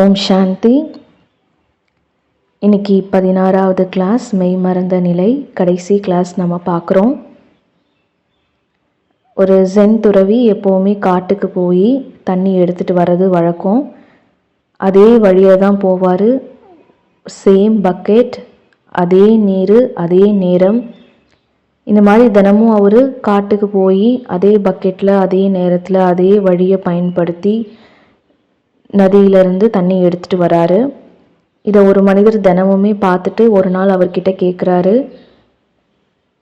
ஓம் சாந்தி. இன்னைக்கு 16வது கிளாஸ் மெய் மறந்த நிலை கடைசி கிளாஸ் நம்ம பார்க்குறோம். ஒரு ஜென் துறவி எப்போவுமே காட்டுக்கு போய் தண்ணி எடுத்துகிட்டு வர்றது வழக்கம். அதே வழியாக தான் போவார். சேம் பக்கெட், அதே நீர், அதே நேரம். இந்த மாதிரி தினமும் அவர் காட்டுக்கு போய் அதே பக்கெட்டில் அதே நேரத்தில் அதே வழியை பயன்படுத்தி நதியிலிருந்து தண்ணி எடுத்துகிட்டு வராரு. இதை ஒரு மனிதர் தினமுமே பார்த்துட்டு ஒரு நாள் அவர்கிட்ட கேட்குறாரு,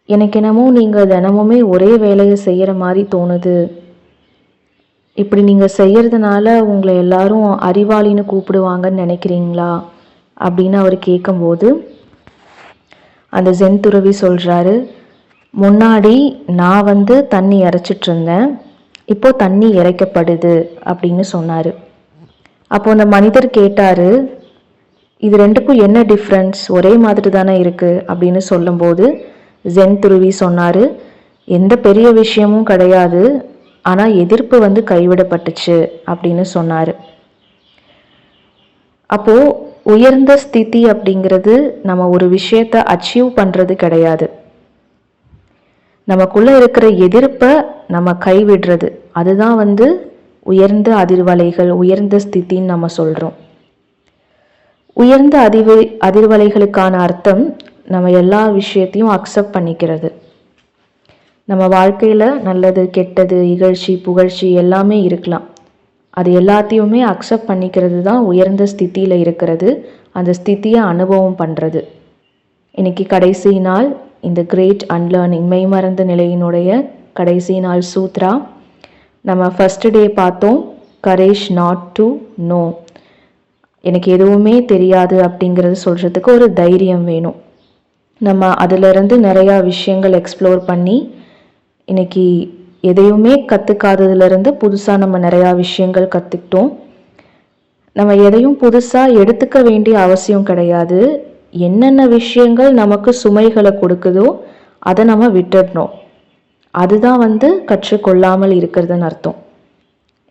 எனக்கு என்னமோ நீங்கள் தினமுமே ஒரே வேலையை செய்கிற மாதிரி தோணுது. இப்படி நீங்கள் செய்கிறதுனால உங்களை எல்லாரும் அறிவாளின்னு கூப்பிடுவாங்கன்னு நினைக்கிறீங்களா அப்படின்னு அவர் கேட்கும்போது அந்த ஜென் துறவி சொல்கிறாரு, முன்னாடி நான் தண்ணி இறைச்சிட்டு இருந்தேன், இப்போ தண்ணி இறைக்கப்படுது அப்படின்னு சொன்னார். அப்போ அந்த மனிதர் கேட்டார், இது ரெண்டுக்கும் என்ன டிஃப்ரென்ஸ், ஒரே மாதிரி தானே இருக்குது அப்படின்னு சொல்லும்போது ஜென் துருவி சொன்னார், எந்த பெரிய விஷயமும் கிடையாது, ஆனால் எதிர்ப்பு கைவிடப்பட்டுச்சு அப்படின்னு சொன்னார். அப்போது உயர்ந்த ஸ்திதி அப்படிங்கிறது நம்ம ஒரு விஷயத்தை அச்சீவ் பண்ணுறது கிடையாது. நமக்குள்ளே இருக்கிற எதிர்ப்பை நம்ம கைவிடுறது, அதுதான் உயர்ந்த அதிர்வலைகள், உயர்ந்த ஸ்திதின்னு நம்ம சொல்கிறோம். உயர்ந்த அதிர்வலைகளுக்கான அர்த்தம் நம்ம எல்லா விஷயத்தையும் அக்செப்ட் பண்ணிக்கிறது. நம்ம வாழ்க்கையில் நல்லது கெட்டது இகழ்ச்சி புகழ்ச்சி எல்லாமே இருக்கலாம். அது எல்லாத்தையுமே அக்செப்ட் பண்ணிக்கிறது தான் உயர்ந்த ஸ்திதியில் இருக்கிறது, அந்த ஸ்திதியை அனுபவம் பண்ணுறது. இன்னைக்கு கடைசி நாள் இந்த கிரேட் அன்லேர்னிங் மெய்மறந்த நிலையினுடைய கடைசி நாள் சூத்ரா. நம்ம ஃபஸ்ட்டு டே பார்த்தோம், கரேஜ் நாட் டு நோ. எனக்கு எதுவுமே தெரியாது அப்படிங்கிறது சொல்கிறதுக்கு ஒரு தைரியம் வேணும். நம்ம அதிலிருந்து நிறையா விஷயங்கள் எக்ஸ்ப்ளோர் பண்ணி இன்னைக்கு எதையுமே கற்றுக்காததுலேருந்து புதுசாக நம்ம நிறையா விஷயங்கள் கற்றுக்கிட்டோம். நம்ம எதையும் புதுசாக எடுத்துக்க வேண்டிய அவசியம் கிடையாது. என்னென்ன விஷயங்கள் நமக்கு சுமைகளை கொடுக்குதோ அதை நம்ம விட்டுடணும். அதுதான் கற்றுக்கொள்ளாமல் இருக்கிறதுன்னு அர்த்தம்.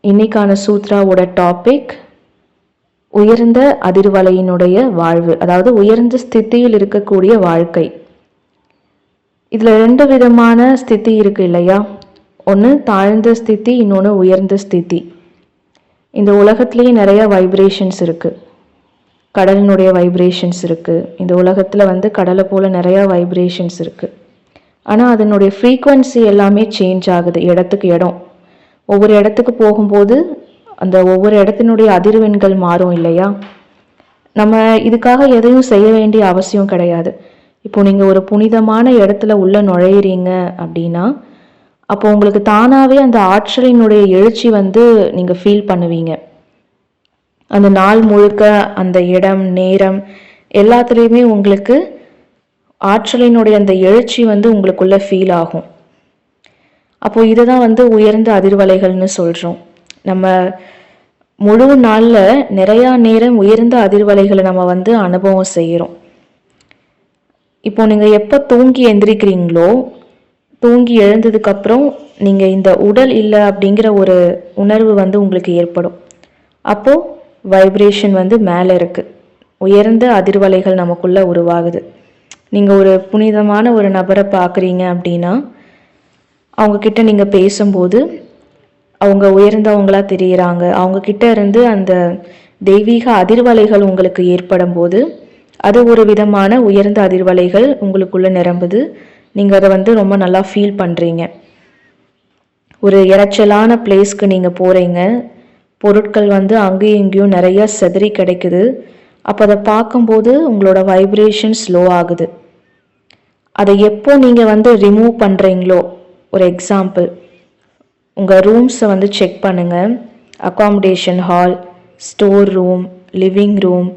இன்னைக்கான சூத்ராவோட டாபிக் உயர்ந்த அதிர்வலையினுடைய வாழ்வு, அதாவது உயர்ந்த ஸ்திதியில் இருக்கக்கூடிய வாழ்க்கை. இதில் 2 விதமான ஸ்திதி இருக்கு இல்லையா? ஒன்று தாழ்ந்த ஸ்திதி, இன்னொன்று உயர்ந்த ஸ்திதி. இந்த உலகத்துலேயே நிறைய வைப்ரேஷன்ஸ் இருக்குது. கடலினுடைய வைப்ரேஷன்ஸ் இருக்குது. இந்த உலகத்தில் கடலை போல் நிறையா வைப்ரேஷன்ஸ் இருக்குது. ஆனால் அதனுடைய ஃப்ரீக்குவன்சி எல்லாமே சேஞ்ச் ஆகுது இடத்துக்கு இடம். ஒவ்வொரு இடத்துக்கு போகும்போது அந்த ஒவ்வொரு இடத்தினுடைய அதிர்வெண்கள் மாறும் இல்லையா? நம்ம இதுக்காக எதையும் செய்ய வேண்டிய அவசியம் கிடையாது. இப்போ நீங்கள் ஒரு புனிதமான இடத்துல உள்ளே நுழையிறீங்க அப்படின்னா அப்போ உங்களுக்கு தானாகவே அந்த ஆற்றலினுடைய எழுச்சி நீங்கள் ஃபீல் பண்ணுவீங்க. அந்த நாள் முழுக்க அந்த இடம் நேரம் எல்லாத்துலேயுமே உங்களுக்கு ஆற்றலினுடைய அந்த எழுச்சி உங்களுக்குள்ள ஃபீல் ஆகும். அப்போ இதை தான் உயர்ந்த அதிர்வலைகள்னு சொல்கிறோம். நம்ம முழு நாளில் நிறையா நேரம் உயர்ந்த அதிர்வலைகளை நம்ம அனுபவம் செய்கிறோம். இப்போ நீங்கள் எப்போ தூங்கி எந்திரிக்கிறீங்களோ, தூங்கி எழுந்ததுக்கப்புறம் நீங்கள் இந்த உடல் இல்லை அப்படிங்கிற ஒரு உணர்வு உங்களுக்கு ஏற்படும். அப்போது வைப்ரேஷன் மேலே இருக்குது, உயர்ந்த அதிர்வலைகள் நமக்குள்ளே உருவாகுது. நீங்கள் ஒரு புனிதமான ஒரு நபரை பார்க்குறீங்க அப்படின்னா அவங்கக்கிட்ட நீங்கள் பேசும்போது அவங்க உயர்ந்தவங்களாக தெரிகிறாங்க. அவங்கக்கிட்ட இருந்து அந்த தெய்வீக அதிர்வலைகள் உங்களுக்கு ஏற்படும் போது அது ஒரு விதமான உயர்ந்த அதிர்வலைகள் உங்களுக்குள்ளே நிரம்புது. நீங்கள் அதை ரொம்ப நல்லா ஃபீல் பண்ணுறீங்க. ஒரு இறைச்சலான பிளேஸ்க்கு நீங்கள் போகிறீங்க, பொருட்கள் அங்கேயும் இங்கேயும் நிறைய செதறி கிடைக்குது. அப்போ அதை பார்க்கும்போது உங்களோட வைப்ரேஷன் ஸ்லோ ஆகுது. அதை எப்போ நீங்கள் ரிமூவ் பண்ணுறீங்களோ, ஒரு எக்ஸாம்பிள், உங்கள் ரூம்ஸை செக் பண்ணுங்கள். Accommodation hall, store room, living room,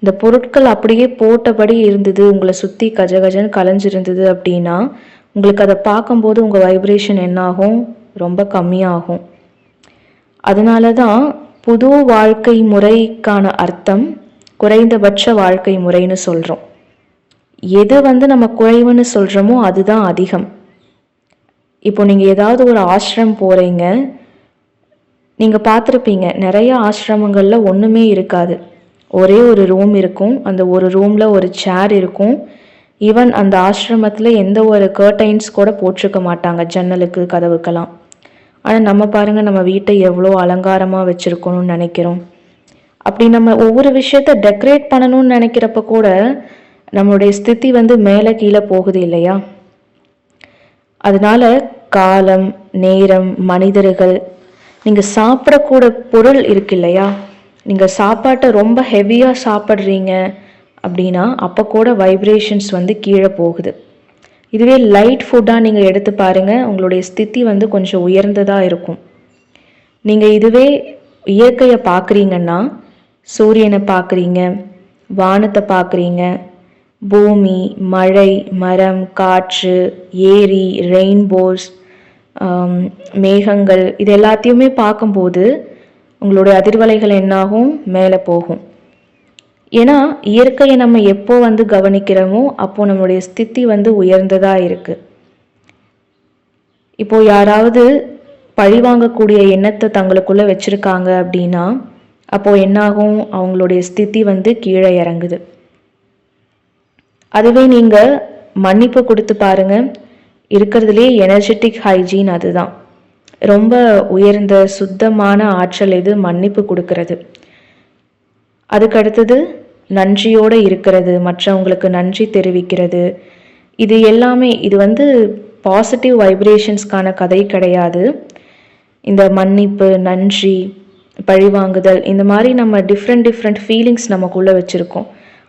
இந்த பொருட்கள் அப்படியே போட்டபடி இருந்தது, உங்களை சுற்றி கஜகஜன்னு கலைஞ்சிருந்தது அப்படின்னா உங்களுக்கு அதை பார்க்கும்போது உங்கள் வைப்ரேஷன் என்னாகும், ரொம்ப கம்மியாகும். அதனால தான் புது வாழ்க்கை முறைக்கான அர்த்தம் குறைந்தபட்ச வாழ்க்கை முறைன்னு சொல்கிறோம். எது நம்ம குறைவுன்னு சொல்கிறோமோ அதுதான் அதிகம். இப்போ நீங்கள் ஏதாவது ஒரு ஆசிரமம் போகிறீங்க, நீங்கள் பார்த்துருப்பீங்க நிறைய ஆசிரமங்களில் ஒன்றுமே இருக்காது. ஒரே ஒரு ரூம் இருக்கும், அந்த ஒரு ரூமில் ஒரு சேர் இருக்கும். ஈவன் அந்த ஆசிரமத்தில் எந்த ஒரு கர்டைன்ஸ் கூட போட்டிருக்க மாட்டாங்க ஜன்னலுக்கு கதவுக்கெல்லாம். ஆனால் நம்ம பாருங்கள், நம்ம வீட்டை எவ்வளோ அலங்காரமாக வச்சுருக்கணும்னு நினைக்கிறோம். அப்படி நம்ம ஒவ்வொரு விஷயத்த டெக்கரேட் பண்ணணும்னு நினைக்கிறப்ப கூட நம்மளுடைய ஸ்திதி மேலே கீழே போகுது இல்லையா? அதனால காலம், நேரம், மனிதர்கள், நீங்கள் சாப்பிடக்கூட பொருள் இருக்கு இல்லையா? நீங்கள் சாப்பாட்டை ரொம்ப ஹெவியாக சாப்பிட்றீங்க அப்படின்னா அப்போ கூட வைப்ரேஷன்ஸ் கீழே போகுது. இதுவே லைட் ஃபுட்டாக நீங்கள் எடுத்து பாருங்கள், உங்களுடைய ஸ்திதி கொஞ்சம் உயர்ந்ததாக இருக்கும். நீங்கள் இதுவே இயற்கையை பார்க்குறீங்கன்னா, சூரியனை பார்க்குறீங்க, வானத்தை பார்க்குறீங்க, பூமி, மழை, மரம், காற்று, ஏரி, ரெயின்போஸ், மேகங்கள், இது எல்லாத்தையுமே பார்க்கும்போது உங்களுடைய அதிர்வலைகள் என்னாகும், மேலே போகும். ஏன்னா இயற்கையை நம்ம எப்போ கவனிக்கிறோமோ அப்போ நம்மளுடைய ஸ்திதி உயர்ந்ததாக இருக்குது. இப்போ யாராவது பழிவாங்கக்கூடிய எண்ணத்தை தங்களுக்குள்ளே வச்சுருக்காங்க அப்படின்னா அப்போது என்னாகும், அவங்களுடைய ஸ்திதி கீழே இறங்குது. அதுவே நீங்கள் மன்னிப்பு கொடுத்து பாருங்கள், இருக்கிறதுலே எனர்ஜெட்டிக் ஹைஜீன் அதுதான். ரொம்ப உயர்ந்த சுத்தமான ஆற்றல் எது, மன்னிப்பு கொடுக்கறது. அதுக்கு அடுத்தது நன்றியோடு இருக்கிறது, மற்றவங்களுக்கு நன்றி தெரிவிக்கிறது. இது எல்லாமே இது பாசிட்டிவ் வைப்ரேஷன்ஸ்க்கான கதை கிடையாது. இந்த மன்னிப்பு, நன்றி, பழிவாங்குதல், இந்த மாதிரி நம்ம டிஃப்ரெண்ட் ஃபீலிங்ஸ் நமக்குள்ளே வச்சுருக்கோம்.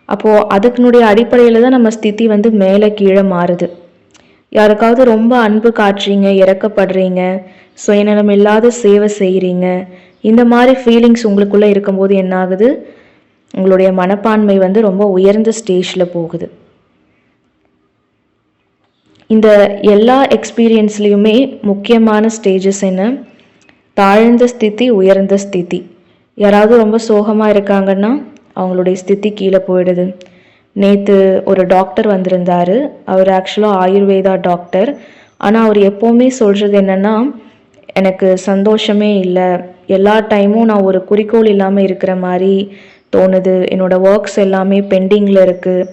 அப்போது அதுக்குனுடைய அடிப்படையில் தான் நம்ம ஸ்திதி மேலே கீழே மாறுது. யாருக்காவது ரொம்ப அன்பு காட்டுறீங்க, இறக்கப்படுறீங்க, சுயநலம் இல்லாத சேவை செய்கிறீங்க, இந்த மாதிரி ஃபீலிங்ஸ் உங்களுக்குள்ளே இருக்கும்போது என்னாகுது, உங்களுடைய மனப்பான்மை ரொம்ப உயர்ந்த ஸ்டேஜில் போகுது. இந்த எல்லா எக்ஸ்பீரியன்ஸ்லேயுமே முக்கியமான ஸ்டேஜஸ் என்ன, தாழ்ந்த ஸ்திதி, உயர்ந்த ஸ்திதி. யாராவது ரொம்ப சோகமாக இருக்காங்கன்னா அவங்களுடைய ஸ்திதி கீழே போயிடுது. நேற்று ஒரு டாக்டர் வந்திருந்தார், அவர் ஆக்சுவலாக ஆயுர்வேதா டாக்டர். ஆனால் அவர் எப்போவுமே சொல்கிறது என்னென்னா, எனக்கு சந்தோஷமே இல்லை, எல்லா டைமும் நான் ஒரு குறிக்கோள் இல்லாமல் இருக்கிற மாதிரி தோணுது, என்னோடய ஒர்க்ஸ் எல்லாமே பெண்டிங்கில் இருக்குது.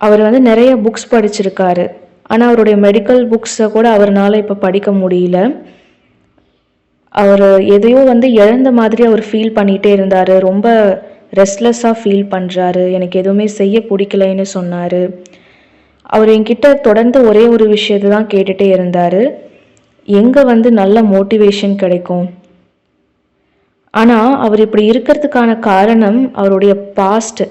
அவர் நிறைய புக்ஸ் படிச்சிருக்காரு, ஆனால் அவருடைய மெடிக்கல் புக்ஸை கூட அவரால் இப்போ படிக்க முடியல. அவர் எதையோ இழந்த மாதிரி அவர் ஃபீல் பண்ணிகிட்டே இருந்தார், ரொம்ப ரெஸ்ட்லெஸ்ஸாக ஃபீல் பண்ணுறாரு, எனக்கு எதுவுமே செய்ய பிடிக்கலைன்னு சொன்னார். அவர் என்கிட்ட தொடர்ந்து ஒரே ஒரு விஷயத்தை தான் கேட்டுகிட்டே இருந்தார், எங்கே நல்ல மோட்டிவேஷன் கிடைக்கும். ஆனால் அவர் இப்படி இருக்கிறதுக்கான காரணம் அவருடைய பாஸ்ட்,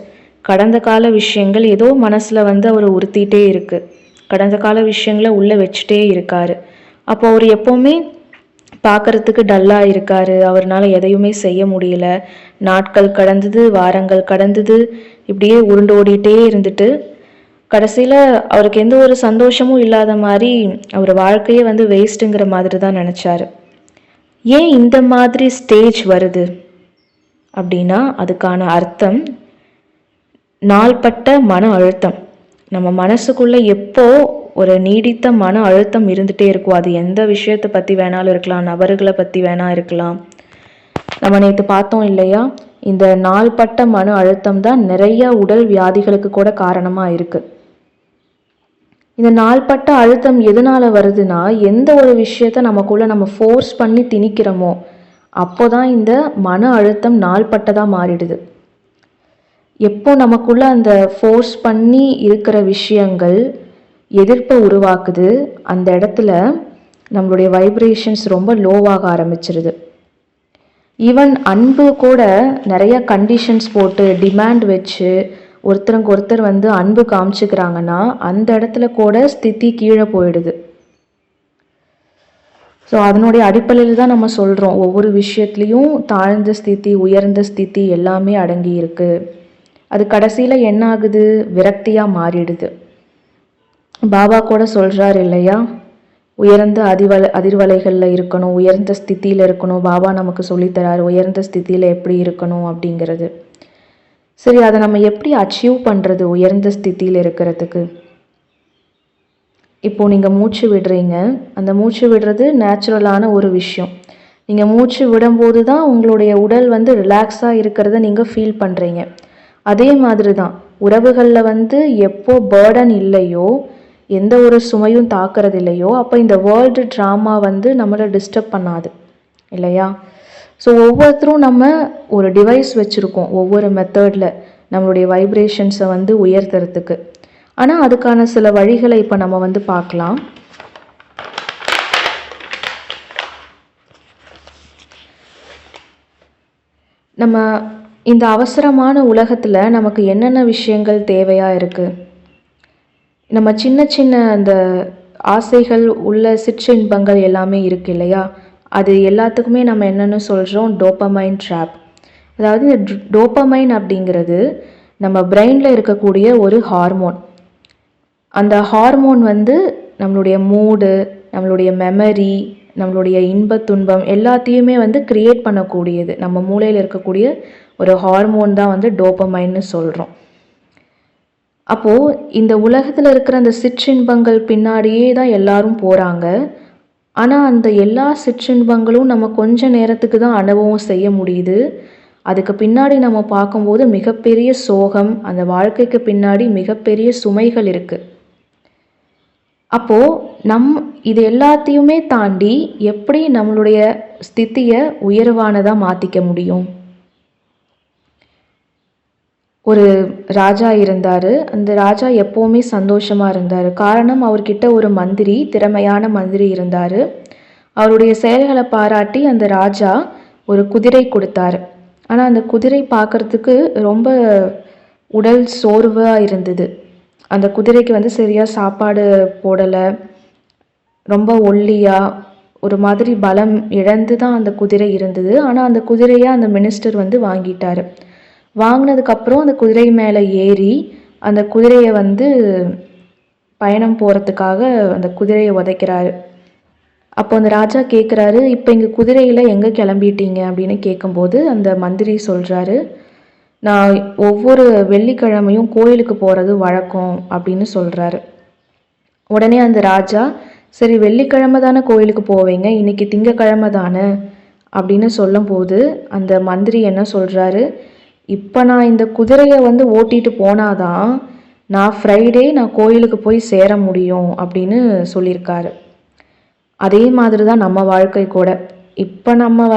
கடந்த கால விஷயங்கள் ஏதோ மனசில் அவர் உறுத்திட்டே இருக்குது, கடந்த கால விஷயங்களை உள்ளே வச்சுட்டே இருக்கார். அப்போ அவர் எப்போவுமே பார்க்குறதுக்கு டல்லாக இருக்கார், அவரால் எதையுமே செய்ய முடியல. நாட்கள் கடந்தது, வாரங்கள் கடந்தது, இப்படியே உருண்டோடிட்டே இருந்துட்டு கடைசியில் அவருக்கு எந்த ஒரு சந்தோஷமும் இல்லாத மாதிரி அவர் வாழ்க்கையே வேஸ்ட்டுங்கிற மாதிரி தான் நினச்சார். ஏன் இந்த மாதிரி ஸ்டேஜ் வருது அப்படின்னா அதுக்கான அர்த்தம் நாள்பட்ட மன அழுத்தம். நம்ம மனசுக்குள்ளே எப்போ ஒரு நீடித்த மன அழுத்தம் இருந்துகிட்டே இருக்கும், அது எந்த விஷயத்தை பற்றி வேணாலும் இருக்கலாம், நபர்களை பற்றி வேணா இருக்கலாம். நம்ம நேற்று பார்த்தோம் இல்லையா, இந்த நாள்பட்ட மன அழுத்தம் தான் நிறைய உடல் வியாதிகளுக்கு கூட காரணமாக இருக்குது. இந்த நாள்பட்ட அழுத்தம் எதனால் வருதுன்னா, எந்த ஒரு விஷயத்தை நமக்குள்ளே நம்ம ஃபோர்ஸ் பண்ணி திணிக்கிறோமோ அப்போ தான் இந்த மன அழுத்தம் நாள்பட்டதாக மாறிடுது. எப்போ நமக்குள்ளே அந்த ஃபோர்ஸ் பண்ணி இருக்கிற விஷயங்கள் எதிர்ப்பை உருவாக்குது, அந்த இடத்துல நம்மளுடைய வைப்ரேஷன்ஸ் ரொம்ப லோவாக ஆரம்பிச்சிருது. ஈவன் அன்பு கூட நிறைய கண்டிஷன்ஸ் போட்டு டிமாண்ட் வச்சு ஒருத்தருக்கு ஒருத்தர் அன்பு காமிச்சுக்கிறாங்கன்னா அந்த இடத்துல கூட ஸ்திதி கீழே போயிடுது. ஸோ அதனுடைய அடிப்படையில் தான் நம்ம சொல்கிறோம், ஒவ்வொரு விஷயத்துலேயும் தாழ்ந்த ஸ்திதி, உயர்ந்த ஸ்திதி எல்லாமே அடங்கி இருக்குது. அது கடைசியில் என்ன ஆகுது, விரக்தியாக மாறிடுது. பாபா கூட சொல்கிறார் இல்லையா, உயர்ந்த அதிர்வலைகளில் இருக்கணும், உயர்ந்த ஸ்தித்தியில் இருக்கணும். பாபா நமக்கு சொல்லித்தரார் உயர்ந்த ஸ்தித்தியில் எப்படி இருக்கணும் அப்படிங்கிறது. சரி, அதை நம்ம எப்படி அச்சீவ் பண்ணுறது உயர்ந்த ஸ்தித்தியில் இருக்கிறதுக்கு? இப்போது நீங்கள் மூச்சு விடுறீங்க, அந்த மூச்சு விடுறது நேச்சுரலான ஒரு விஷயம். நீங்கள் மூச்சு விடும்போது தான் உங்களுடைய உடல் வந்து ரிலாக்ஸாக இருக்கிறத நீங்கள் ஃபீல் பண்ணுறீங்க. அதே மாதிரி தான் உறவுகளில் எப்போ பேர்டன் இல்லையோ, எந்த ஒரு சுமையும் தாக்குறது இல்லையோ, அப்போ இந்த வேர்ல்டு ட்ராமா நம்மளை டிஸ்டர்ப் பண்ணாது இல்லையா? ஸோ ஒவ்வொருத்தரும் நம்ம ஒரு டிவைஸ் வச்சுருக்கோம், ஒவ்வொரு மெத்தடில் நம்மளுடைய வைப்ரேஷன்ஸை உயர்த்துறதுக்கு. ஆனால் அதுக்கான சில வழிகளை இப்போ நம்ம பார்க்கலாம். நம்ம இந்த அவசரமான உலகத்தில் நமக்கு என்னென்ன விஷயங்கள் தேவையாக இருக்குது? நம்ம சின்ன சின்ன அந்த ஆசைகள் உள்ள சிற்றின்பங்கள் எல்லாமே இருக்குது இல்லையா? அது எல்லாத்துக்குமே நம்ம என்னென்னு சொல்கிறோம், டோப்பமைன் ட்ராப். அதாவது இந்த டோப்பமைன் அப்படிங்கிறது நம்ம பிரெயினில் இருக்கக்கூடிய ஒரு ஹார்மோன். அந்த ஹார்மோன் நம்மளுடைய மூடு, நம்மளுடைய மெமரி, நம்மளுடைய இன்ப துன்பம் எல்லாத்தையுமே கிரியேட் பண்ணக்கூடியது. நம்ம மூளையில் இருக்கக்கூடிய ஒரு ஹார்மோன் தான் டோப்பமைன்னு சொல்கிறோம். அப்போது இந்த உலகத்தில் இருக்கிற அந்த சிற்றின்பங்கள் பின்னாடியே தான் எல்லாரும் போகிறாங்க. ஆனால் அந்த எல்லா சிற்றின்பங்களும் நம்ம கொஞ்ச நேரத்துக்கு தான் அனுபவம் செய்ய முடியுது. அதுக்கு பின்னாடி நம்ம பார்க்கும்போது மிகப்பெரிய சோகம், அந்த வாழ்க்கைக்கு பின்னாடி மிகப்பெரிய சுமைகள் இருக்குது. அப்போது இது எல்லாத்தையுமே தாண்டி எப்படி நம்மளுடைய ஸ்திதியை உயர்வானதாக மாற்றிக்க முடியும்? ஒரு ராஜா இருந்தார். அந்த ராஜா எப்போவுமே சந்தோஷமாக இருந்தார். காரணம், அவர்கிட்ட ஒரு மந்திரி, திறமையான மந்திரி இருந்தார். அவருடைய செயல்களை பாராட்டி அந்த ராஜா ஒரு குதிரை கொடுத்தாரு. ஆனால் அந்த குதிரை பார்க்குறதுக்கு ரொம்ப உடல் சோர்வாக இருந்தது. அந்த குதிரைக்கு சரியாக சாப்பாடு போடலை, ரொம்ப ஒல்லியாக ஒரு மாதிரி பலம் இழந்து தான் அந்த குதிரை இருந்தது. ஆனால் அந்த குதிரையை அந்த மினிஸ்டர் வாங்கிட்டார். வாங்கினதுக்கப்புறம் அந்த குதிரை மேலே ஏறி அந்த குதிரையை பயணம் போகிறதுக்காக அந்த குதிரையை உதைக்கிறாரு. அப்போ அந்த ராஜா கேட்குறாரு, இப்போ இங்கே குதிரையில் எங்கே கிளம்பிட்டீங்க அப்படின்னு கேட்கும்போது அந்த மந்திரி சொல்கிறாரு, நான் ஒவ்வொரு வெள்ளிக்கிழமையும் கோயிலுக்கு போகிறது வழக்கம் அப்படின்னு சொல்கிறாரு. உடனே அந்த ராஜா, சரி வெள்ளிக்கிழமை தானே கோயிலுக்கு போவீங்க, இன்னைக்கு திங்கக்கிழமை தானே அப்படின்னு சொல்லும்போது அந்த மந்திரி என்ன சொல்கிறாரு, இப்போ நான் இந்த குதிரையை ஓட்டிகிட்டு போனாதான் நான் ஃப்ரைடே நான் கோயிலுக்கு போய் சேர முடியும் அப்படின்னு சொல்லியிருக்காரு. அதே மாதிரி தான் நம்ம வாழ்க்கை கூட. இப்போ நம்ம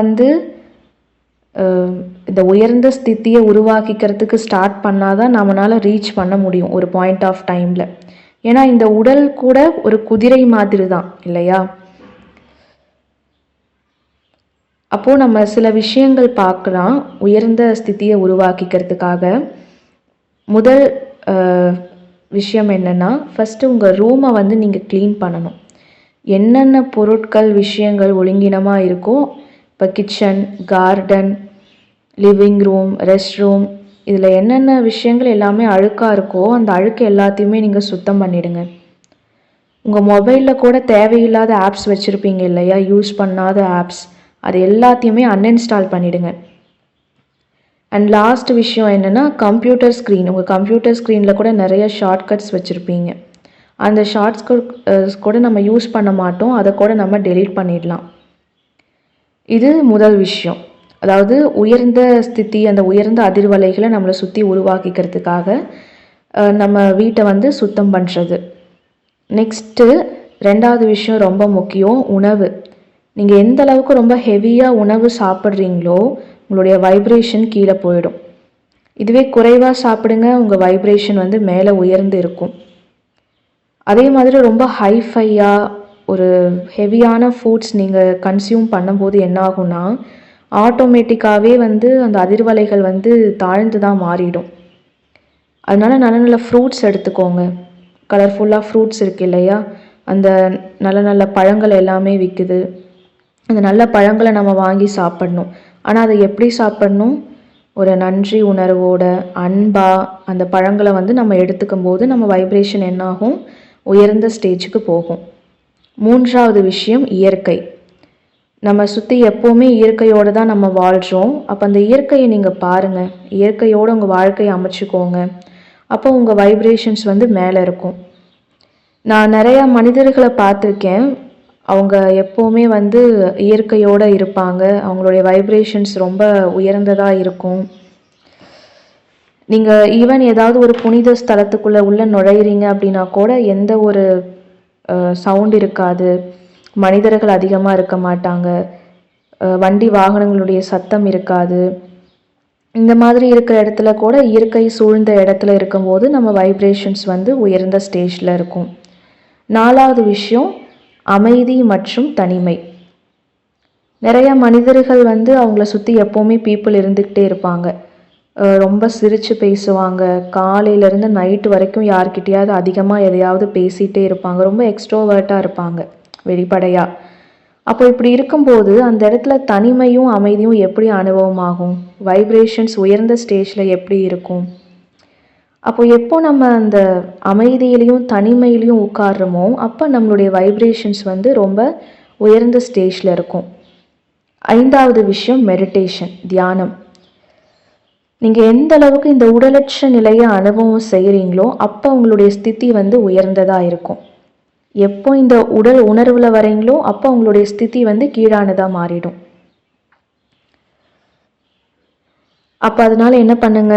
இந்த உயர்ந்த ஸ்திதியை உருவாக்கிக்கிறதுக்கு ஸ்டார்ட் பண்ணாதான் நம்மளால் ரீச் பண்ண முடியும் ஒரு பாயிண்ட் ஆஃப் டைமில். ஏன்னா இந்த உடல் கூட ஒரு குதிரை மாதிரி தான் இல்லையா? அப்போது நம்ம சில விஷயங்கள் பார்க்கலாம் உயர்ந்த ஸ்திதியை உருவாக்கிக்கிறதுக்காக. முதல் விஷயம் என்னென்னா, ஃபஸ்ட்டு உங்கள் ரூமை நீங்கள் க்ளீன் பண்ணணும். என்னென்ன பொருட்கள் விஷயங்கள் ஒழுங்கினமாக இருக்கோ, இப்போ kitchen, garden, living room, rest room, இதில் என்னென்ன விஷயங்கள் எல்லாமே அழுக்காக இருக்கோ அந்த அழுக்கு எல்லாத்தையுமே நீங்கள் சுத்தம் பண்ணிவிடுங்க. உங்கள் மொபைலில் கூட தேவையில்லாத ஆப்ஸ் வச்சுருப்பீங்க இல்லையா, யூஸ் பண்ணாத ஆப்ஸ், அது எல்லாத்தையுமே அன்இன்ஸ்டால் பண்ணிவிடுங்க. அண்ட் லாஸ்ட் விஷயம் என்னென்னா, கம்ப்யூட்டர் ஸ்க்ரீன். உங்கள் கம்ப்யூட்டர் ஸ்க்ரீனில் கூட நிறைய ஷார்ட்கட்ஸ் வச்சுருப்பீங்க. அந்த ஷார்ட்ஸ் கூட நம்ம யூஸ் பண்ண மாட்டோம், அதை கூட நம்ம டெலீட் பண்ணிடலாம். இது முதல் விஷயம். அதாவது உயர்ந்த ஸ்திதி, அந்த உயர்ந்த அதிர்வலைகளை நம்மளை சுற்றி உருவாக்கிக்கிறதுக்காக நம்ம வீட்டை சுத்தம் பண்ணுறது. நெக்ஸ்ட்டு ரெண்டாவது விஷயம் ரொம்ப முக்கியம், உணவு. நீங்கள் எந்த அளவுக்கு ரொம்ப ஹெவியாக உணவு சாப்பிட்றீங்களோ உங்களுடைய வைப்ரேஷன் கீழே போயிடும். இதுவே குறைவாக சாப்பிடுங்க, உங்கள் வைப்ரேஷன் மேலே உயர்ந்து இருக்கும். அதே மாதிரி ரொம்ப ஹைஃபையாக ஒரு ஹெவியான ஃபுட்ஸ் நீங்கள் கன்சியூம் பண்ணும்போது என்ன ஆகும்னா, ஆட்டோமேட்டிக்காகவே அந்த அதிர்வலைகள் தாழ்ந்து தான் மாறிடும். அதனால் நல்ல நல்ல ஃப்ரூட்ஸ் எடுத்துக்கோங்க. கலர்ஃபுல்லாக ஃப்ரூட்ஸ் இருக்குது இல்லையா, அந்த நல்ல நல்ல பழங்கள் எல்லாமே விற்குது. அந்த நல்ல பழங்களை நம்ம வாங்கி சாப்பிடணும். ஆனால் அதை எப்படி சாப்பிடணும்? ஒரு நன்றி உணர்வோட அன்பாக அந்த பழங்களை வந்து நம்ம எடுத்துக்கும் போது நம்ம வைப்ரேஷன் என்னாகும், உயர்ந்த ஸ்டேஜுக்கு போகும். 3வது விஷயம் இயற்கை. நம்ம சுற்றி எப்போவுமே இயற்கையோடு தான் நம்ம வாழ்கிறோம். அப்போ அந்த இயற்கையை நீங்கள் பாருங்கள், இயற்கையோடு உங்கள் வாழ்க்கையை அமைச்சுக்கோங்க. அப்போ உங்கள் வைப்ரேஷன்ஸ் வந்து மேலே இருக்கும். நான் நிறையா மனிதர்களை பார்த்துருக்கேன். அவங்க எப்போவுமே வந்து இயற்கையோடு இருப்பாங்க. அவங்களுடைய வைப்ரேஷன்ஸ் ரொம்ப உயர்ந்ததாக இருக்கும். நீங்கள் ஈவன் ஏதாவது ஒரு புனித ஸ்தலத்துக்குள்ளே உள்ள நுழையிறீங்க அப்படின்னா கூட எந்த ஒரு சவுண்ட் இருக்காது, மனிதர்கள் அதிகமாக இருக்க மாட்டாங்க, வண்டி வாகனங்களுடைய சத்தம் இருக்காது. இந்த மாதிரி இருக்கிற இடத்துல கூட இயற்கை சூழ்ந்த இடத்துல இருக்கும்போது நம்ம வைப்ரேஷன்ஸ் வந்து உயர்ந்த ஸ்டேஜில் இருக்கும். 4வது விஷயம் அமைதி மற்றும் தனிமை. நிறைய மனிதர்கள் வந்து அவங்கள சுற்றி எப்போவுமே பீப்புள் இருந்துக்கிட்டே இருப்பாங்க. ரொம்ப சிரித்து பேசுவாங்க. காலையிலேருந்து நைட்டு வரைக்கும் யார்கிட்டையாவது அதிகமாக எதையாவது பேசிகிட்டே இருப்பாங்க. ரொம்ப எக்ஸ்ட்ரோவர்ட்டாக இருப்பாங்க வெளிப்படையாக. அப்போ இப்படி இருக்கும்போது அந்த இடத்துல தனிமையும் அமைதியும் எப்படி அனுபவமாகும், வைப்ரேஷன்ஸ் உயர்ந்த ஸ்டேஜில் எப்படி இருக்கும்? அப்போ எப்போ நம்ம அந்த அமைதியிலையும் தனிமையிலையும் உட்கார்றோமோ அப்போ நம்மளுடைய வைப்ரேஷன்ஸ் வந்து ரொம்ப உயர்ந்த ஸ்டேஜில் இருக்கும். 5வது விஷயம் மெடிடேஷன், தியானம். நீங்கள் எந்த அளவுக்கு இந்த உடலற்ற நிலையை அனுபவம் செய்கிறீங்களோ அப்போ உங்களுடைய ஸ்திதி வந்து உயர்ந்ததாக இருக்கும். எப்போ இந்த உடல் உணர்வில் வரீங்களோ அப்போ உங்களுடைய ஸ்திதி வந்து கீழானதாக மாறிடும். அப்போ அதனால என்ன பண்ணுங்க,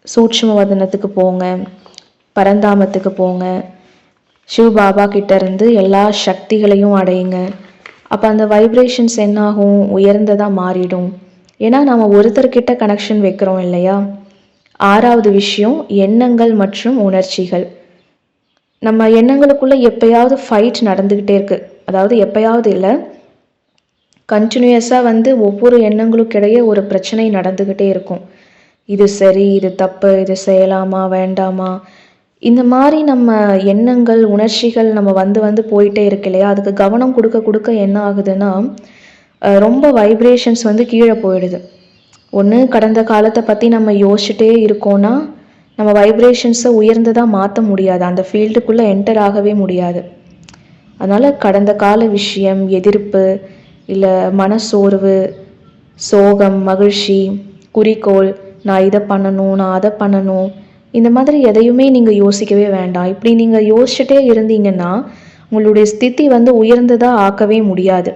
சூட்சும வதனத்துக்கு போங்க, பரந்தாமத்துக்கு போங்க, சிவ பாபா கிட்ட இருந்து எல்லா சக்திகளையும் அடையுங்க. அப்போ அந்த வைப்ரேஷன்ஸ் என்னாகும், உயர்ந்ததாக மாறிடும். ஏன்னா நம்ம ஒருத்தர்கிட்ட கனெக்ஷன் வைக்கிறோம் இல்லையா. 6வது விஷயம் எண்ணங்கள் மற்றும் உணர்ச்சிகள். நம்ம எண்ணங்களுக்குள்ளே எப்பயாவது ஃபைட் நடந்துக்கிட்டே இருக்குது. அதாவது எப்பயாவது இல்லை, கண்டினியூஸாக வந்து ஒவ்வொரு எண்ணங்களுக்கிடையே ஒரு பிரச்சனை நடந்துக்கிட்டே இருக்கும். இது சரி, இது தப்பு, இது செய்யலாமா வேண்டாமா, இந்த மாதிரி நம்ம எண்ணங்கள் உணர்ச்சிகள் நம்ம வந்து போயிட்டே இருக்கு இல்லையா. அதுக்கு கவனம் கொடுக்க கொடுக்க என்ன ஆகுதுன்னா ரொம்ப வைப்ரேஷன்ஸ் வந்து கீழே போயிடுது. ஒன்று கடந்த காலத்தை பற்றி நம்ம யோசிச்சுட்டே இருக்கோன்னா நம்ம வைப்ரேஷன்ஸை உயர்ந்ததாக மாற்ற முடியாது, அந்த ஃபீல்டுக்குள்ளே என்டர் ஆகவே முடியாது. அதனால் கடந்த கால விஷயம், எதிர்ப்பு, இல்லை மனசோர்வு, சோகம், மகிழ்ச்சி, குறிக்கோள், நான் இதை பண்ணணும், நான் அதை பண்ணணும், இந்த மாதிரி எதையுமே நீங்கள் யோசிக்கவே வேண்டாம். இப்படி நீங்கள் யோசிச்சுட்டே இருந்தீங்கன்னா உங்களுடைய ஸ்திதி வந்து உயர்ந்ததாக ஆக்கவே முடியாது.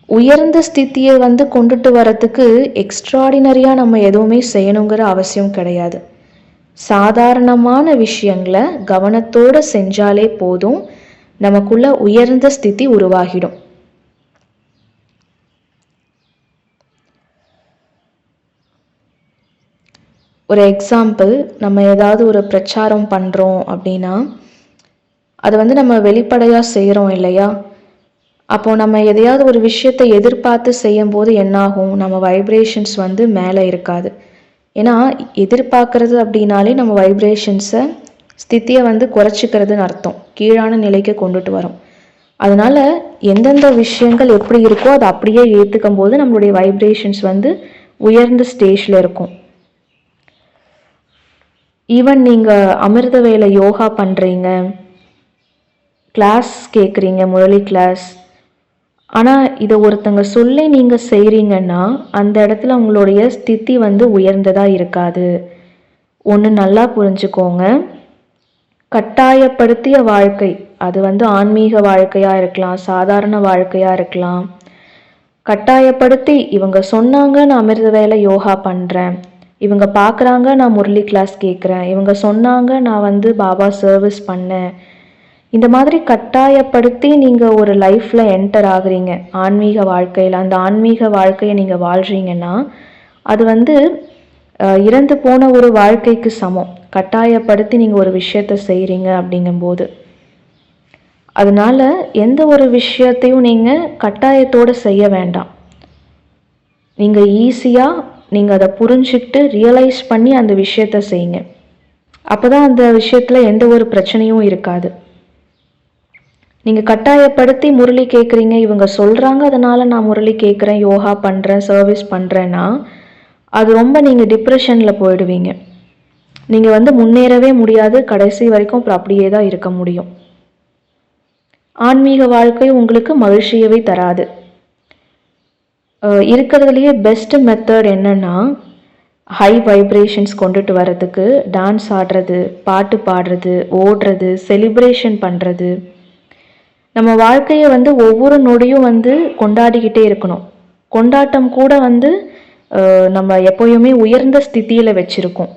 உயர்ந்த ஸ்திதியை வந்து கொண்டுட்டு வரத்துக்கு எக்ஸ்ட்ராடினரியாக நம்ம எதுவுமே செய்யணுங்கிற அவசியம் கிடையாது. சாதாரணமான விஷயங்களை கவனத்தோடு செஞ்சாலே போதும், நமக்குள்ள உயர்ந்த ஸ்திதி உருவாகிடும். ஒரு எக்ஸாம்பிள், நம்ம ஏதாவது ஒரு பிரச்சாரம் பண்ணுறோம் அப்படின்னா அதை வந்து நம்ம வெளிப்படையாக செய்கிறோம் இல்லையா. அப்போது நம்ம எதையாவது ஒரு விஷயத்தை எதிர்பார்த்து செய்யும்போது என்னாகும், நம்ம வைப்ரேஷன்ஸ் வந்து மேலே இருக்காது. ஏன்னா எதிர்பார்க்கறது அப்படின்னாலே நம்ம வைப்ரேஷன்ஸை ஸ்திதியை வந்து குறைச்சிக்கிறதுன்னு அர்த்தம், கீழான நிலைக்கு கொண்டுட்டு வரோம். அதனால் எந்தெந்த விஷயங்கள் எப்படி இருக்கோ அதை அப்படியே ஏற்றுக்கும் போது நம்மளுடைய வைப்ரேஷன்ஸ் வந்து உயர்ந்த ஸ்டேஜில் இருக்கும். ஈவன் நீங்கள் அமிர்த வேலை யோகா பண்ணுறீங்க, கிளாஸ் கேட்குறீங்க, முரளி கிளாஸ், ஆனால் இதை ஒருத்தங்க சொல்லி நீங்கள் செய்கிறீங்கன்னா அந்த இடத்துல உங்களுடைய ஸ்திதி வந்து உயர்ந்ததாக இருக்காது. ஒன்று நல்லா புரிஞ்சுக்கோங்க, கட்டாயப்படுத்திய வாழ்க்கை, அது வந்து ஆன்மீக வாழ்க்கையாக இருக்கலாம், சாதாரண வாழ்க்கையாக இருக்கலாம். கட்டாயப்படுத்தி இவங்க சொன்னாங்க நான் அமிர்த வேலை யோகா பண்ணுறேன், இவங்க பார்க்குறாங்க நான் முரளி கிளாஸ் கேட்குறேன், இவங்க சொன்னாங்க நான் வந்து பாபா சர்வீஸ் பண்ணேன், இந்த மாதிரி கட்டாயப்படுத்தி நீங்கள் ஒரு லைஃப்பில் என்டர் ஆகுறீங்க ஆன்மீக வாழ்க்கையில். அந்த ஆன்மீக வாழ்க்கையை நீங்கள் வாழ்கிறீங்கன்னா அது வந்து இறந்து போன ஒரு வாழ்க்கைக்கு சமம். கட்டாயப்படுத்தி நீங்கள் ஒரு விஷயத்தை செய்கிறீங்க அப்படிங்கும்போது, அதனால் எந்த ஒரு விஷயத்தையும் நீங்கள் கட்டாயத்தோடு செய்ய வேண்டாம். நீங்கள் ஈஸியாக நீங்கள் அதை புரிஞ்சுக்கிட்டு ரியலைஸ் பண்ணி அந்த விஷயத்தை செய்யுங்க. அப்போ தான் அந்த விஷயத்தில் எந்த ஒரு பிரச்சனையும் இருக்காது. நீங்கள் கட்டாயப்படுத்தி முரளி கேட்குறீங்க, இவங்க சொல்கிறாங்க அதனால் நான் முரளி கேட்குறேன், யோகா பண்ணுறேன், சர்வீஸ் பண்ணுறேன்னா அது ரொம்ப நீங்கள் டிப்ரெஷனில் போயிடுவீங்க. நீங்கள் வந்து முன்னேறவே முடியாது, கடைசி வரைக்கும் அப்புறம் அப்படியே தான் இருக்க முடியும். ஆன்மீக வாழ்க்கை உங்களுக்கு மகிழ்ச்சியவே தராது. இருக்கிறதுலையே பெஸ்ட் மெத்தட் என்னன்னா, ஹை வைப்ரேஷன்ஸ் கொண்டுட்டு வர்றதுக்கு டான்ஸ் ஆடுறது, பாட்டு பாடுறது, ஓடுறது, செலிப்ரேஷன் பண்ணுறது. நம்ம வாழ்க்கையை வந்து ஒவ்வொரு நொடியும் வந்து கொண்டாடிக்கிட்டே இருக்கணும். கொண்டாட்டம் கூட வந்து நம்ம எப்போயுமே உயர்ந்த ஸ்திதியில் வச்சுருக்கோம்.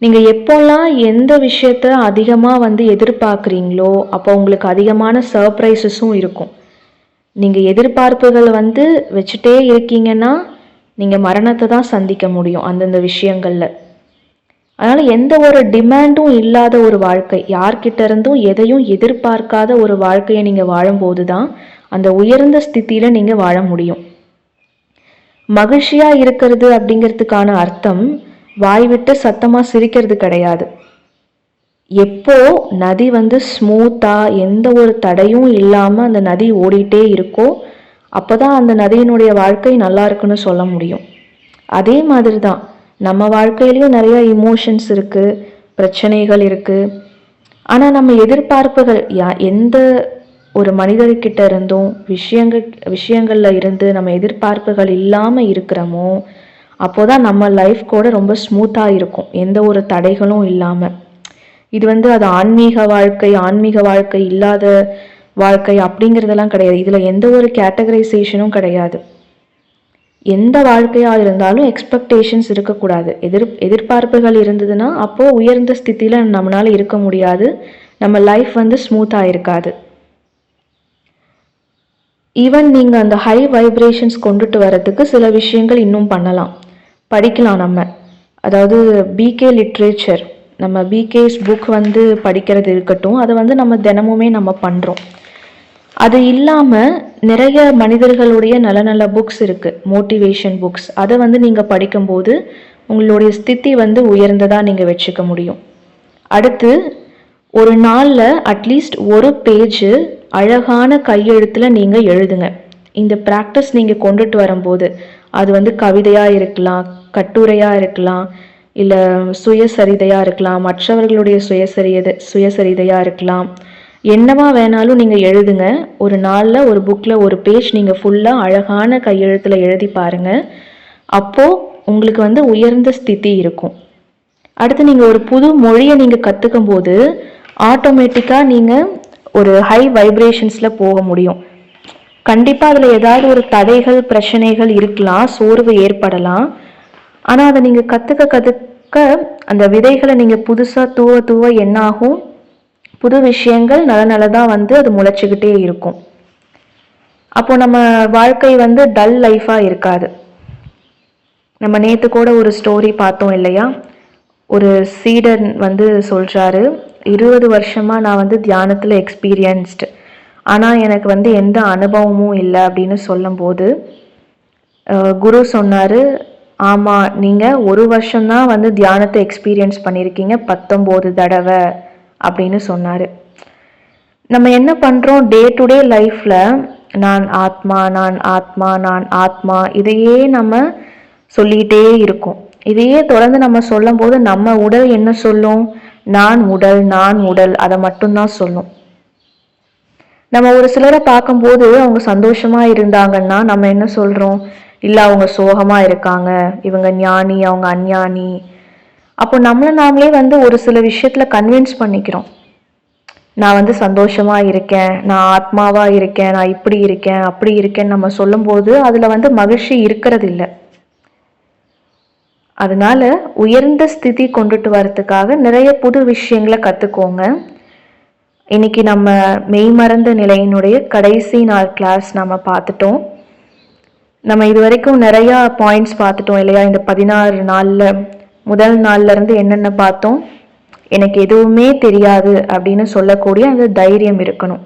நீங்கள் எப்போல்லாம் எந்த விஷயத்த அதிகமாக வந்து எதிர்பார்க்குறீங்களோ அப்போ உங்களுக்கு அதிகமான சர்ப்ரைசஸும் இருக்கும். நீங்கள் எதிர்பார்ப்புகள் வந்து வச்சுட்டே இருக்கீங்கன்னா நீங்கள் மரணத்தை தான் சந்திக்க முடியும் அந்தந்த விஷயங்களில். அதனால் எந்த ஒரு டிமாண்டும் இல்லாத ஒரு வாழ்க்கை, யார்கிட்ட இருந்தும் எதையும் எதிர்பார்க்காத ஒரு வாழ்க்கையை நீங்கள் வாழும்போது தான் அந்த உயர்ந்த ஸ்திதியில் நீங்கள் வாழ முடியும். மகிழ்ச்சியாக இருக்கிறது அப்படிங்கிறதுக்கான அர்த்தம் வாய் விட்டு சத்தமாக சிரிக்கிறது கிடையாது. எப்போ நதி வந்து ஸ்மூத்தாக எந்த ஒரு தடையும் இல்லாமல் அந்த நதி ஓடிட்டே இருக்கோ அப்போ தான் அந்த நதியினுடைய வாழ்க்கை நல்லா இருக்குன்னு சொல்ல முடியும். அதே மாதிரி தான் நம்ம வாழ்க்கையிலையும் நிறைய இமோஷன்ஸ் இருக்குது, பிரச்சனைகள் இருக்குது. ஆனால் நம்ம எதிர்பார்ப்புகள் எந்த ஒரு மனிதர்கிட்ட இருந்தும் விஷயங்களில் இருந்து நம்ம எதிர்பார்ப்புகள் இல்லாமல் இருக்கிறோமோ அப்போதான் நம்ம லைஃப் கூட ரொம்ப ஸ்மூத்தாக இருக்கும், எந்த ஒரு தடைகளும் இல்லாமல். இது வந்து அது ஆன்மீக வாழ்க்கை இல்லாத வாழ்க்கை அப்படிங்கிறதெல்லாம் கிடையாது. இதில் எந்த ஒரு கேட்டகரைசேஷனும் கிடையாது. எந்த வாழ்க்கையாக இருந்தாலும் எக்ஸ்பெக்டேஷன்ஸ் இருக்கக்கூடாது. எதிர்பார்ப்புகள் இருந்ததுன்னா அப்போது உயர்ந்த ஸ்திதியில் நம்மளால் இருக்க முடியாது, நம்ம லைஃப் வந்து ஸ்மூத்தாக இருக்காது. ஈவன் நீங்கள் அந்த ஹை வைப்ரேஷன்ஸ் கொண்டுட்டு வரதுக்கு சில விஷயங்கள் இன்னும் பண்ணலாம், படிக்கலாம் நம்ம. அதாவது பிகே லிட்ரேச்சர், நம்ம பிகேஸ் புக் வந்து படிக்கிறது இருக்கட்டும், அதை வந்து நம்ம தினமுமே நம்ம பண்ணுறோம். அது இல்லாமல் நிறைய மனிதர்களுடைய நல்ல நல்ல புக்ஸ் இருக்குது, மோட்டிவேஷன் புக்ஸ். அதை வந்து நீங்கள் படிக்கும்போது உங்களுடைய ஸ்திதி வந்து உயர்ந்ததாக நீங்கள் வச்சுக்க முடியும். அடுத்து ஒரு நாளில் அட்லீஸ்ட் ஒரு பேஜ் அழகான கையெழுத்தில் நீங்கள் எழுதுங்க. இந்த ப்ராக்டிஸ் நீங்கள் கொண்டுட்டு வரும்போது அது வந்து கவிதையாக இருக்கலாம், கட்டுரையாக இருக்கலாம், இல்லை சுயசரிதையாக இருக்கலாம், மற்றவர்களுடைய சுயசரிதையாக இருக்கலாம், என்னவா வேணாலும் நீங்கள் எழுதுங்க. ஒரு நாளில் ஒரு புக்கில் ஒரு பேஜ் நீங்கள் ஃபுல்லாக அழகான கையெழுத்தில் எழுதி பாருங்கள். அப்போது உங்களுக்கு வந்து உயர்ந்த ஸ்திதி இருக்கும். அடுத்து நீங்கள் ஒரு புது மொழியை நீங்கள் கற்றுக்கும் போது ஆட்டோமேட்டிக்காக நீங்கள் ஒரு ஹை வைப்ரேஷன்ஸில் போக முடியும். கண்டிப்பாக அதில் ஏதாவது ஒரு தடைகள் பிரச்சனைகள் இருக்கலாம், சோர்வு ஏற்படலாம். ஆனால் அதை நீங்கள் கற்றுக்க அந்த விதைகளை நீங்கள் புதுசாக தூவ என்ன ஆகும், புது விஷயங்கள் நல்லதாக வந்து அது முளைச்சிக்கிட்டே இருக்கும். அப்போ நம்ம வாழ்க்கை வந்து டல் லைஃபாக இருக்காது. நம்ம நேற்று கூட ஒரு ஸ்டோரி பார்த்தோம் இல்லையா, ஒரு சீடர் வந்து சொல்கிறாரு, 20 வருஷமாக நான் வந்து தியானத்தில் எக்ஸ்பீரியன்ஸ்டு, ஆனால் எனக்கு வந்து எந்த அனுபவமும் இல்லை அப்படின்னு சொல்லும்போது குரு சொன்னார், ஆமாம் நீங்கள் 1 வருஷம்தான் வந்து தியானத்தை எக்ஸ்பீரியன்ஸ் பண்ணியிருக்கீங்க, 19 தடவை அப்படின்னு சொன்னார். நம்ம என்ன பண்ணுறோம், டே டு டே லைஃப்பில் நான் ஆத்மா நான் ஆத்மா நான் ஆத்மா இதையே நம்ம சொல்லிகிட்டே இருக்கோம். இதையே தொடர்ந்து நம்ம சொல்லும் போது நம்ம உடல் என்ன சொல்லும், நான் உடல் அதை மட்டும்தான் சொல்லும். நம்ம ஒரு சிலரை பார்க்கும்போது அவங்க சந்தோஷமா இருந்தாங்கன்னா நம்ம என்ன சொல்றோம், இல்லை அவங்க சோகமா இருக்காங்க, இவங்க ஞானி அவங்க அஞ்ஞானி. அப்போ நாமளே வந்து ஒரு சில விஷயத்துல கன்வின்ஸ் பண்ணிக்கிறோம், நான் வந்து சந்தோஷமா இருக்கேன், நான் ஆத்மாவா இருக்கேன், நான் இப்படி இருக்கேன் அப்படி இருக்கேன்னு நம்ம சொல்லும்போது அதுல வந்து மகிழ்ச்சி இருக்கிறது இல்லை. அதனால உயர்ந்த ஸ்திதி கொண்டுட்டு வரதுக்காக நிறைய புது விஷயங்களை கற்றுக்கோங்க. இன்னைக்கு நம்ம மெய்மறந்த நிலையினுடைய கடைசி நாள் கிளாஸ் நம்ம பார்த்துட்டோம். நம்ம இது வரைக்கும் நிறையா பாயிண்ட்ஸ் பார்த்துட்டோம் இல்லையா. இந்த 16 நாளில் முதல் நாள்லேருந்து என்னென்ன பார்த்தோம், எனக்கு எதுவுமே தெரியாது அப்படின்னு சொல்லக்கூடிய அந்த தைரியம் இருக்கணும்.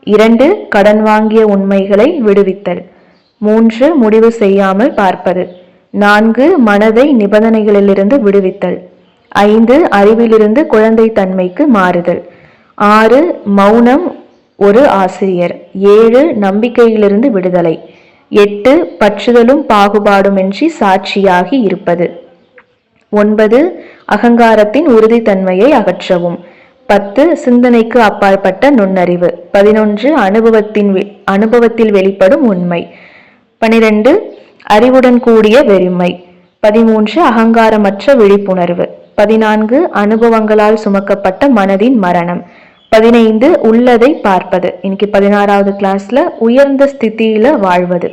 2 கடன் வாங்கிய உண்மைகளை விடுவித்தல். 3 முடிவு செய்யாமல் பார்ப்பது. 4 மனதை நிபந்தனைகளிலிருந்து விடுவித்தல். 5 அறிவிலிருந்து குழந்தை தன்மைக்கு மாறுதல். 6 மௌனம் ஒரு ஆசிரியர். 7 நம்பிக்கையிலிருந்து விடுதலை. 8 பற்றுதலும் பாகுபாடுமின்றி சாட்சியாகி இருப்பது. 9 அகங்காரத்தின் உறுதித்தன்மையை அகற்றவும். 10 சிந்தனைக்கு அப்பாற்பட்ட நுண்ணறிவு. 11 அனுபவத்தில் வெளிப்படும் உண்மை. 12 அறிவுடன் கூடிய வெறுமை. 13 அகங்காரமற்ற விழிப்புணர்வு. 14 அனுபவங்களால் சுமக்கப்பட்ட மனதின் மரணம். 15 உள்ளதை பார்ப்பது. இன்னைக்கு 16வது கிளாஸ்ல உயர்ந்த ஸ்திதியில வாழ்வது.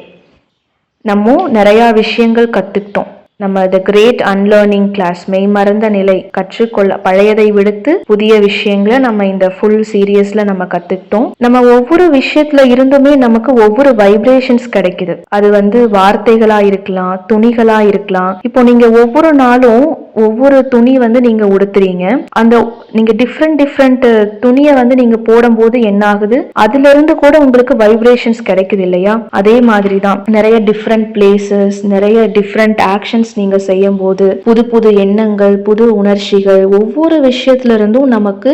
நம்ம நிறைய விஷயங்கள் கத்துக்கிட்டோம். நம்ம த கிரேட் அன்லேர்னிங் கிளாஸ், மெய்மறந்த நிலை, கற்றுக்கொள்ள பழையதை விடுத்து புதிய விஷயங்களை நம்ம இந்த ஃபுல் சீரியஸ்ல நம்ம கத்துக்கிட்டோம். நம்ம ஒவ்வொரு விஷயத்துல இருந்துமே நமக்கு ஒவ்வொரு வைப்ரேஷன்ஸ் கிடைக்குது. அது வார்த்தைகளா இருக்கலாம், துணிகளா இருக்கலாம். இப்போ நீங்க ஒவ்வொரு நாளும் ஒவ்வொரு துணி நீங்க உடுத்துறீங்க. அந்த நீங்க டிஃப்ரெண்ட் துணியை நீங்க போடும்போது என்ன ஆகுது, அதுல இருந்து கூட உங்களுக்கு வைப்ரேஷன்ஸ் கிடைக்குது இல்லையா? அதே மாதிரி தான் நிறைய டிஃப்ரெண்ட் பிளேசஸ், நிறைய டிஃப்ரெண்ட் ஆக்ஷன்ஸ் நீங்க செய்யும் போது புது புது எண்ணங்கள், புது உணர்ச்சிகள், ஒவ்வொரு விஷயத்துல இருந்தும் நமக்கு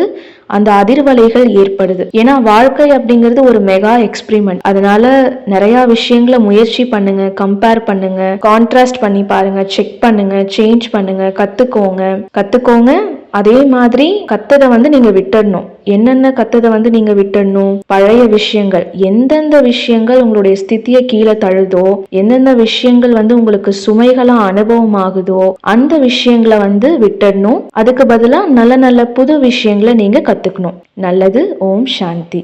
அந்த அதிர்வலைகள் ஏற்படுது. ஏன்னா வாழ்க்கை அப்படிங்கிறது ஒரு மெகா எக்ஸ்பிரிமெண்ட். அதனால நிறைய விஷயங்களை முயற்சி பண்ணுங்க, கம்பேர் பண்ணுங்க, கான்ட்ராஸ்ட் பண்ணி பாருங்க, செக் பண்ணுங்க, சேஞ்ச் பண்ணுங்க, கத்துக்கோங்க. அதே மாதிரி கத்ததை நீங்க விட்டுடணும். என்னென்ன கத்ததை நீங்க விட்டுடணும்? பழைய விஷயங்கள், எந்தெந்த விஷயங்கள் உங்களுடைய ஸ்திதியை கீழே தழுதோ, எந்தெந்த விஷயங்கள் உங்களுக்கு சுமைகளா அனுபவம் ஆகுதோ அந்த விஷயங்களை விட்டுடணும். அதுக்கு பதிலா நல்ல நல்ல புது விஷயங்களை நீங்க கத்துக்கணும். நல்லது. ஓம் சாந்தி.